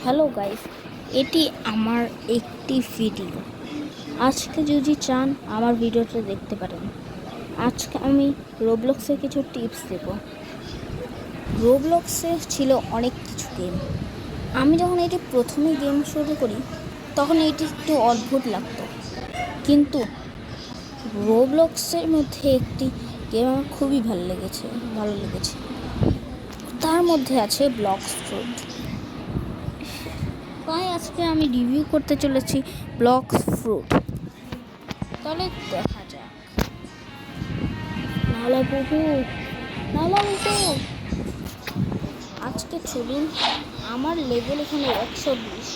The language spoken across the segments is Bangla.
হ্যালো গাইস, এটি আমার একটি ভিডিও। আজকে যদি চান আমার ভিডিওটা দেখতে পারেন। আজকে আমি রোবলক্সের কিছু টিপস দেব। রোবলক্সে ছিল অনেক কিছু গেম। আমি যখন এটি প্রথমে গেম শুরু করি তখন এটি একটু অদ্ভুত লাগতো, কিন্তু রোবলক্সের মধ্যে একটি গেম আমার খুবই ভালো লেগেছে। তার মধ্যে আছে ব্লক্স ফ্রুট। তাই আজকে আমি রিভিউ করতে চলেছি ব্লক্স ফ্রুট। তাহলে দেখা যাক। নালা বুবু, আজকে চলুন। আমার লেভেল এখানে 120।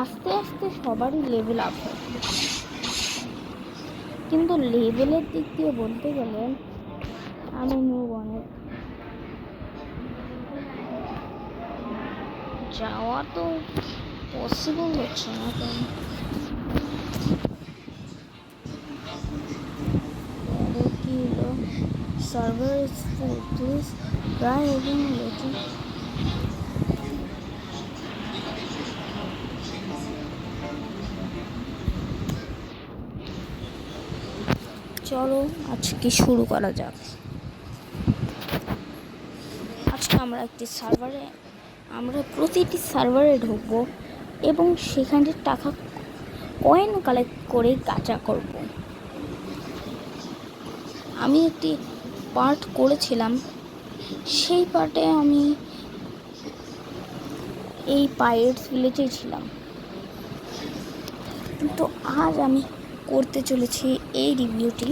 আস্তে আস্তে সবারই লেভেল আপ হয়, কিন্তু লেভেলের দিক দিয়ে বলতে গেলে আমি নিব অনেক। যাওয়া তো পসিবল হচ্ছে না, কারণ কি হলো, server is full, please try again later. চলো আজকে শুরু করা যাক। আজকে আমরা প্রতিটি সার্ভারে ঢুকবো এবং সেখানে টাকা কয়েন কালেক্ট করে গাচা করব। আমি একটি পার্ট করেছিলাম, সেই পার্টে আমি এই পাইরেটস ভিলেজে ছিলাম, কিন্তু আজ আমি করতে চলেছি এই রিভিউটি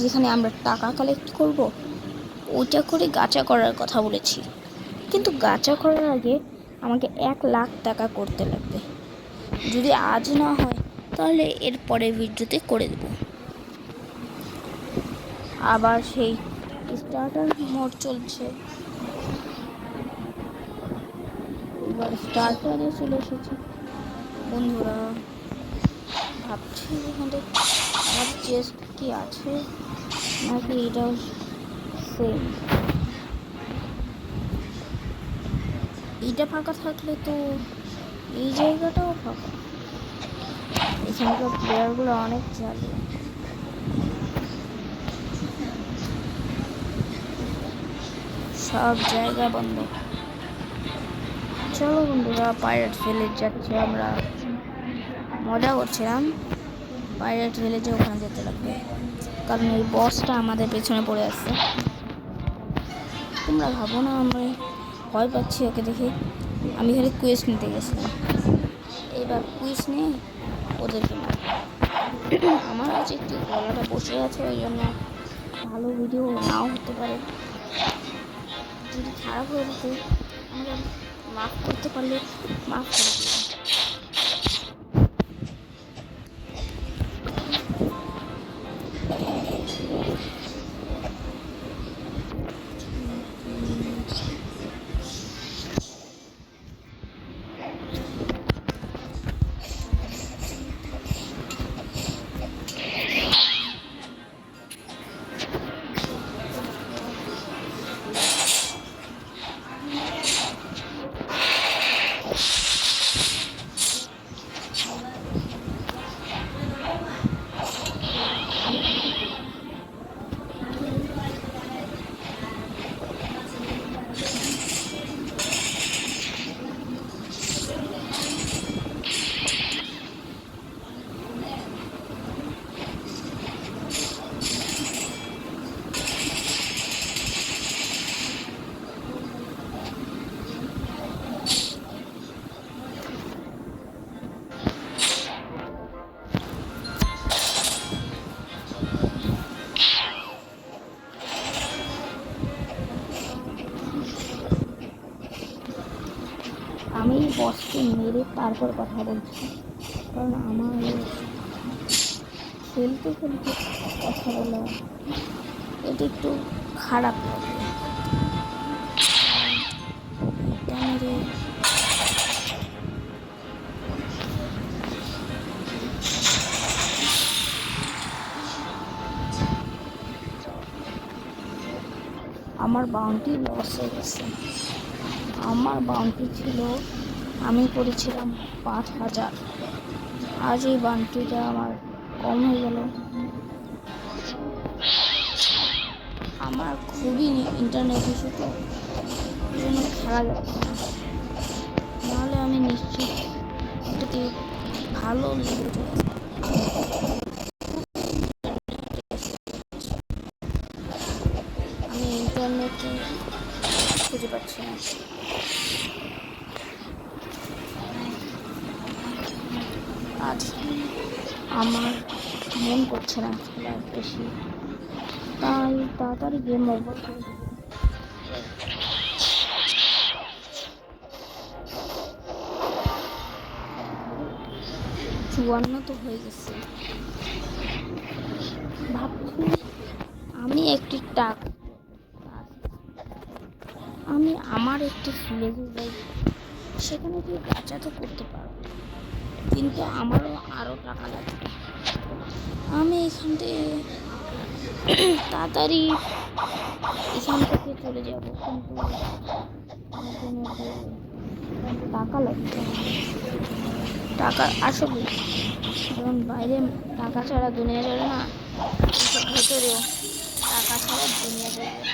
যেখানে আমরা টাকা কালেক্ট করব। ওইটা করে গাচা করার কথা বলেছি, কিন্তু গাচা করার আগে আমাকে 1,00,000 টাকা করতে লাগবে। যদি আজ না হয় তাহলে এর পরের ভিডিওতে করে দেব। আবার সেই স্টার্টার মোড চলছে, এবার স্টার্টারে চলে এসেছি। বন্ধুরা, ভাবছি এখানে আমার চেস্ট কি আছে নাকি এটাও সেম। এইটা ফাঁকা থাকলে তো এই জায়গাটাও ফাঁকা। এখানকার প্লেয়ারগুলো অনেক চালু। সব জায়গা বন্ধ। চলো বন্ধুরা, পাইরেটস ভিলেজ যাচ্ছি। আমরা মজা করছিলাম, পাইরেটস ভিলেজে ওখানে যেতে লাগবে, কারণ এই বসটা আমাদের পেছনে পড়ে আসছে। তোমরা ভাবো না আমি ভয় পাচ্ছি ওকে দেখে। আমি খালি কুইজ নিতে গেছিলাম, এবার কুইজ নিয়ে ওদেরকে মার। আমার কাছে একটু গলাটা বসে আছে, ওই জন্য ভালো ভিডিও নাও হতে পারে। যদি খারাপ হয়ে থাকে আমাকে মাফ করতে পারলে মাফ করে দিলাম। আমি বসকে মেরে তারপর কথা বলছি, কারণ আমার খেলতে খেলতে কথা বলা এটা একটু খারাপ লাগে। এটা মেরে আমার বাউন্টি লস হয়ে গেছে। আমার বাউন্টি ছিল আমি করেছিলাম 5,000। আজ এই বান্টিটা আমার কম হয়ে গেল। আমার খুবই ইন্টারনেট ইস্যু, তো এই জন্য খেলা যাচ্ছে না। নাহলে আমি নিশ্চিত এটাতে ভালো লেগে চলে। আমি ইন্টারনেটে খুঁজে পাচ্ছি না। আজ আমার মন করছে না খেলার বেশি, তাই তাড়াতাড়ি গেম ওভার করে দিই। 54 তো হয়ে গেছে। ভাবছি আমি একটি আমি আমার একটি লেভেল যাই, সেখানে গিয়ে কাজটা তো করতে পারবো, কিন্তু আমারও আরও টাকা লাগবে। আমি এখান থেকে তাড়াতাড়ি এখান থেকে চলে যাব, কিন্তু টাকা লাগবে। টাকা আসলে যেমন বাইরে টাকা ছাড়া দুনিয়া চলে না, ভেতরেও টাকা ছাড়া দুনিয়া চলবে না।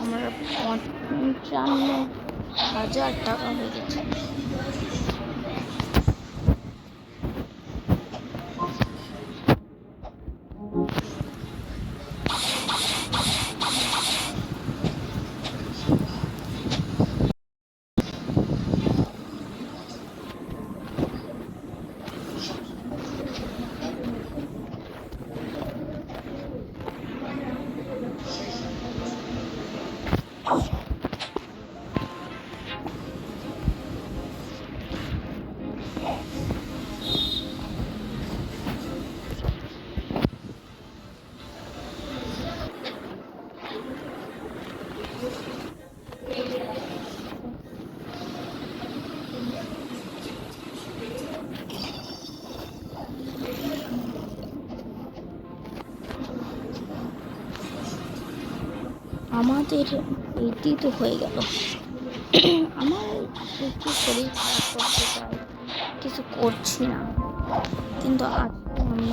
আমার 55,000 টাকা হয়ে গেছে। আমাদের এইটি তো হয়ে গেল। আমার একটু শরীর খারাপ করতে চাই, কিছু করছি না, কিন্তু আজকে আমি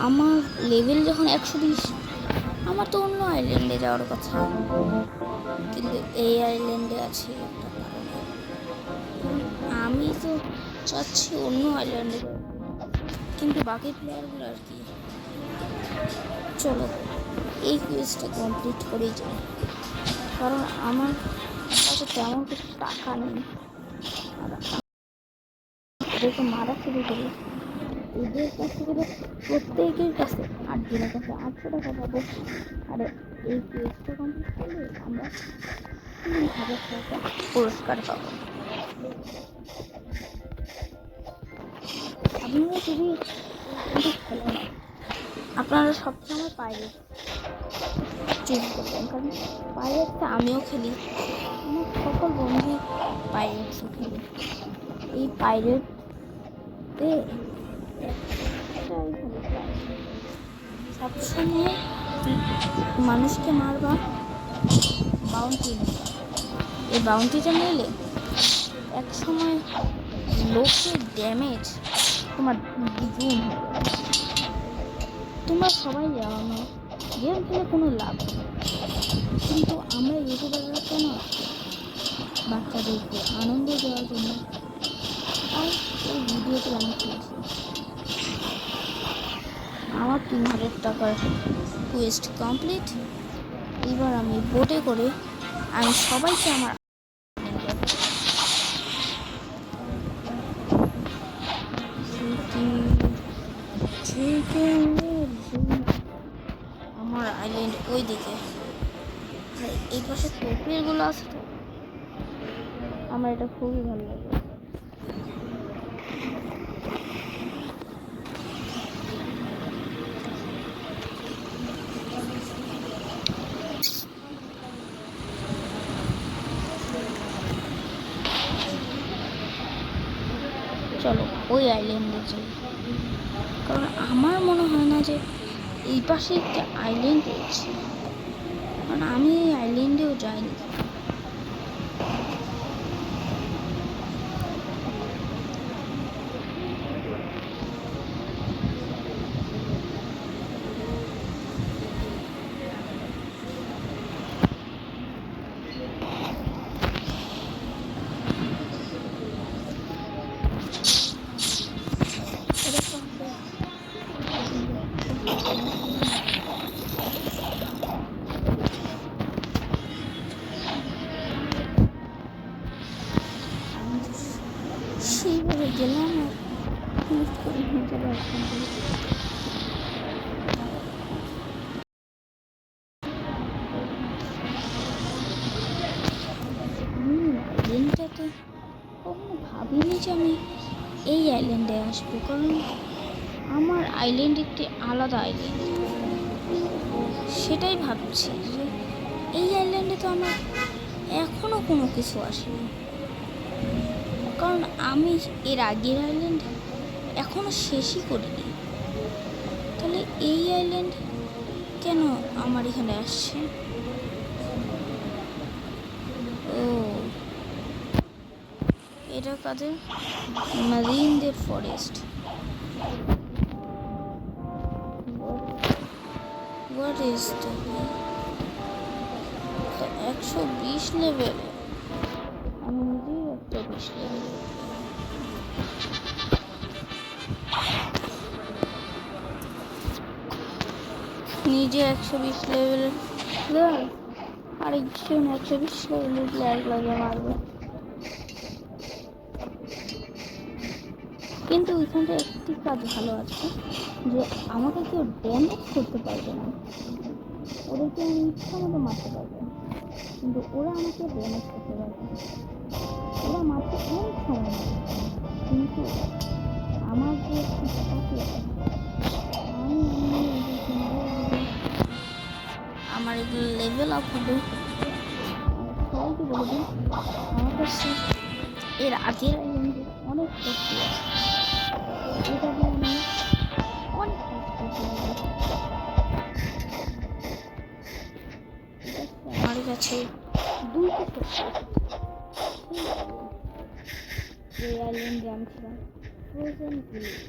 আমার লেভেল যখন 120, আমার তো অন্য আইল্যান্ডে যাওয়ার কথা, কিন্তু এই আইল্যান্ডে আছে একটা কারণে। আমি তো চাচ্ছি অন্য আইল্যান্ডে যাবো, কিন্তু বাকি প্লেয়ারগুলো আর কি। চলো এই কুইজটা কমপ্লিট করেই যাই, কারণ আমার কাছে তেমন কিছু টাকা নেই। আর এদেরকে মারা শুরু করি, এদের কাছে গেলে প্রত্যেকের কাছে 8 জনের কাছে 800 টাকা পাবো। আর এই কুইজটা কমপ্লিট করলে আমরা 3,000 টাকা পুরস্কার পাবো। আপনারা যদি খেলো না, আপনারা সবসময় পাইরেট চুজ করবেন, কারণ পাইরেটটা আমিও খেলি, আমার সকল বন্ধু পাইরেটসও খেলি। এই পাইরেটে সবসময় মানুষকে মারবা, বাউন্টি নেবা। এই বাউন্টিটা নিলে এক সময় লোকের ড্যামেজ তোমার দ্বিগুণ হয়ে যাবে। তোমরা সবাই জানো গেম খেলে কোনো লাভ নেই, কিন্তু আমরা ইউটিউবাররা কেন বাচ্চাদেরকে আনন্দ দেওয়ার জন্য তাই এই ভিডিওটি আমি খেয়েছি। আমার 3,000 টাকার কুয়েস্ট কমপ্লিট। এবার আমি বোটে করে আমি সবাইকে আমার আইল্যান্ড ওই দিকে, এই পাশে টোপিয়ারগুলো আছে, তো আমার এটা খুবই ভালো লাগে। ওই আইল্যান্ডে যাই, কারণ আমার মনে হয় না যে এই পাশে একটা আইল্যান্ড রয়েছে, কারণ আমি এই আইল্যান্ডেও যাইনি। সেইভাবে গেলাম আর করে হেঁটে পারতাম। আমি আইল্যান্ডটাতে কখনো ভাবিনি যে আমি এই আইল্যান্ডে আসবো, কারণ আমার আইল্যান্ড একটি আলাদা আইল্যান্ড। সেটাই ভাবছি যে এই আইল্যান্ডে তো আমার এখনো কোনো কিছু আসেনি, কারণ আমি এর আগের আইল্যান্ড এখনো শেষই করিনি। তাহলে এই আইল্যান্ড কেন আমার এখানে আসছে? ও, এটা কাদের? মারিনদের forest. What is the 120 level? আমি নিজেই 120 লেভেল। নিজে 120 লেভেল আরেকজন 120 লেভেলের প্লেয়ার লাগে মারবে। কিন্তু ওইখানটা একটি কাজ ভালো আছে যে আমাকে কেউ ড্যামেজ করতে পারবে না, ওদেরকে আমি ইচ্ছা মতো মারতে পারবো, কিন্তু ওরা আমাকে ড্যামেজ করতে পারবে না। ওরা মারতে অনেক সময় নেয়, কিন্তু আমার যে আমার এগুলো লেভেল আপ হবে। সবাইকে বলে দিন আমার কাছে এর আগের আইল্যান্ডে অনেক শক্তি আছে, এটা দিয়ে আমি অনেক আমার কাছে দুইটা শক্তি এই আইল্যান্ডে আমি ছিলাম ফ্রোজেন ভিলেজ।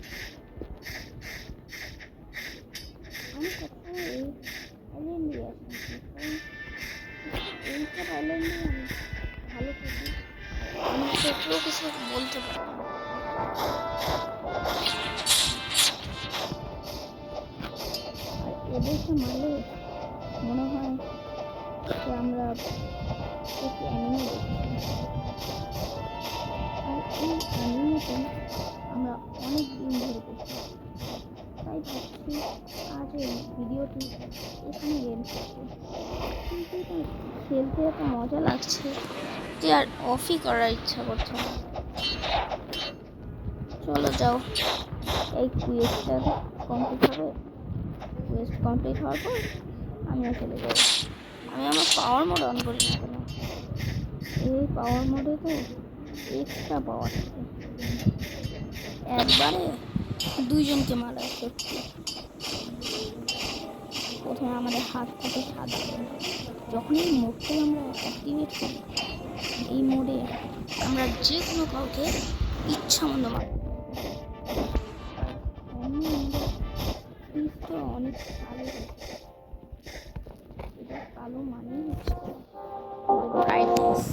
আমি সবসময় এই আইল্যান্ডে আসছি, কারণ এইসব আইল্যান্ডে আমি ভালো থাকি, আমি কেউ কিছু বলতে পারি না। আর এদেরকে মারলে মনে হয় যে আমরা একটি অ্যানিমে দেখছি, আর এই অ্যানিমেতে আমরা অনেক দিন ধরে দেখি। তাই ভাবছি আজ এই ভিডিওটি এখানে এন্ড করবো, কিন্তু এটা খেলতে এত মজা লাগছে যে আর অফই করার ইচ্ছা করছে না। চলো যাও, এই কুয়েস্টটা কমপ্লিট হবে, কুয়েস্ট কমপ্লিট হওয়ার পর আমিও চলে যাবো। আমি আমার পাওয়ার মোড অন করি না কেন? এই পাওয়ার মোডে তো এক্সট্রা পাওয়ার থাকে, একবারে দুইজনকে মারা সত্যি। প্রথমে আমাদের হাত থেকে সাদা, যখন এই মোডটাই আমরা অ্যাক্টিভেট করি, এই মোডে আমরা যে কোনো কাউকে ইচ্ছা মতো মারি। অনেক কালো, এটা কালো মানেই হচ্ছে ব্রাইটনেস।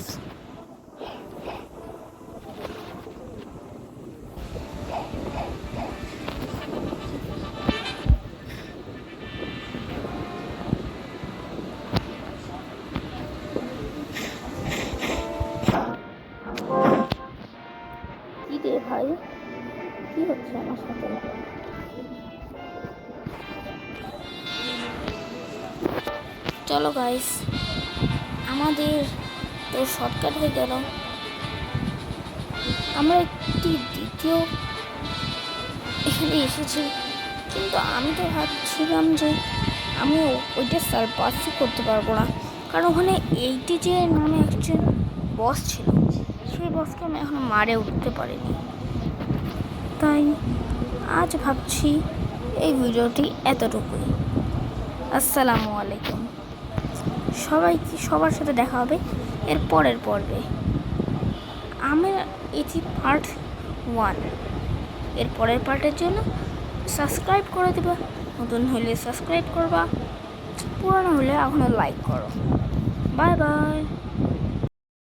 কি রে ভাই, কি হচ্ছে আমার সাথে? চলো গাইস, আমাদের তো শর্টকাট হয়ে গেল। আমরা একটি দ্বিতীয় এখানে এসেছি, কিন্তু আমি তো ভাবছিলাম যে আমি ওইটা সারপাসই করতে পারবো না, কারণ ওখানে এইটি যে নামে একজন বস ছিল, সেই বসকে আমি এখন মারে উঠতে পারিনি। তাই আজ ভাবছি এই ভিডিওটি এতটুকুই। আসসালামু আলাইকুম। সবার সাথে দেখা হবে এর পরের পর্বে। এটি পার্ট 1। এর পরের পার্টের জন্য সাবস্ক্রাইব করে দেবা, নতুন হলে সাবস্ক্রাইব করবা, পুরানো হলে এখনও লাইক করো। Bye bye.